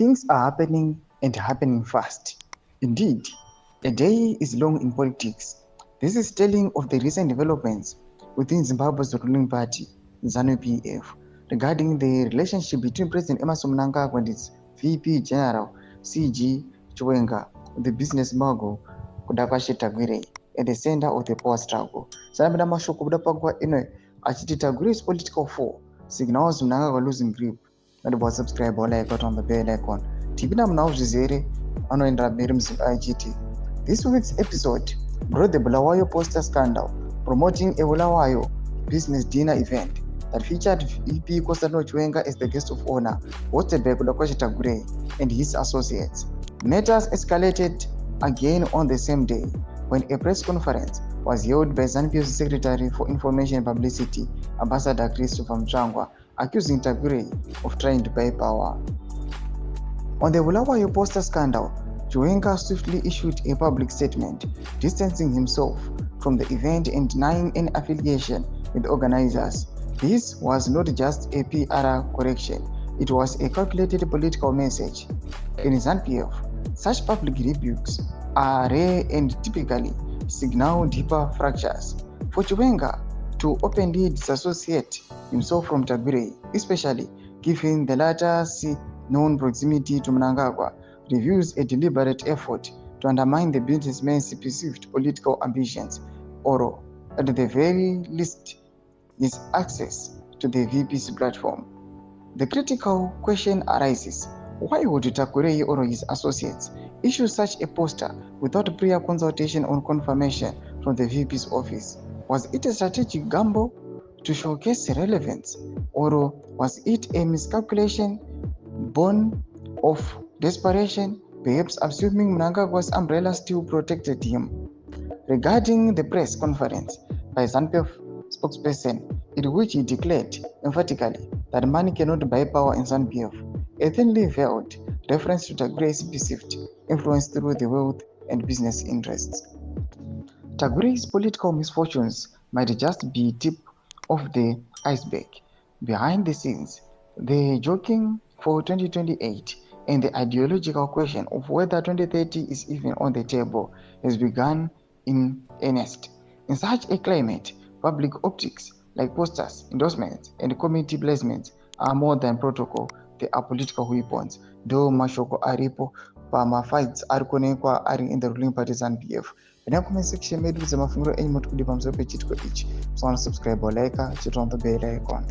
Things are happening and happening fast. Indeed, a day is long in politics. This is telling of the recent developments within Zimbabwe's ruling party, ZANU-PF, regarding the relationship between President Emmerson Mnangagwa and its VP General CG Chiwenga, the business mogul Tagwirei, at the center of the power struggle. Sanabida mashoko kuda pagwa ino achiti Tagwirei's political fall signals Mnangagwa losing grip. Not about subscribe or like on the bell icon. Tibina mnauzvizere anoendera mberi muZVAITWA. This week's episode brought the Bulawayo poster scandal, promoting a Bulawayo business dinner event that featured VP Chiwenga as the guest of honor, hosted by Tagwirei and his associates. Matters escalated again on the same day when a press conference was held by ZANU-PF's Secretary for Information and Publicity, Ambassador Christopher Mnangagwa, accusing Tagwirei of trying to buy power. On the Bulawayo poster scandal, Chiwenga swiftly issued a public statement distancing himself from the event and denying any affiliation with the organizers. This was not just a PR correction, it was a calculated political message. In ZANU-PF, such public rebukes are rare and typically signal deeper fractures. For Chiwenga to openly disassociate himself from Tagwirei, especially given the latter's known proximity to Mnangagwa, reveals a deliberate effort to undermine the businessman's perceived political ambitions, or at the very least, his access to the VP's platform. The critical question arises: why would Tagwirei or his associates issue such a poster without prior consultation or confirmation from the VP's office? Was it a strategic gamble to showcase relevance, or was it a miscalculation born of desperation, perhaps assuming Mnangagwa's umbrella still protected him? Regarding the press conference by ZANU-PF spokesperson, in which he declared emphatically that money cannot buy power in ZANU-PF, a thinly veiled reference to Tagwirei's perceived influence through the wealth and business interests. Tagwirei's political misfortunes might just be tip of the iceberg. Behind the scenes, the joking for 2028 and the ideological question of whether 2030 is even on the table has begun in earnest. In such a climate, public optics like posters, endorsements, and committee placements are more than protocol, they are political weapons. Though mashoko aripo pamafights ari kuonekwa ari in the ruling party ZANU-PF. Ina comment section medu za mafunguro enyu moti kudi pamusoro pechitiko ichi. So subscribe or like, chit on the bell icon.